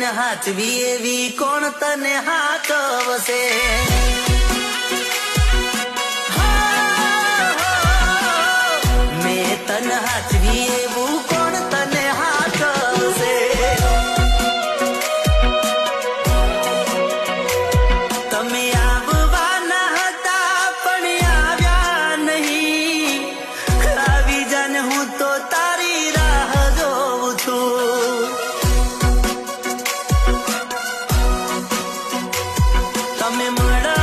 તને હાચવી એવી કોણ તને હાચવશે? મેં તને હાચવી એવું કોણ તને હાચવશે? તમે આવવાના હતા પણ આવ્યા નહીં. આવી જાને હું તો તારી રાહ જોઉં છું. તમે મળ્યા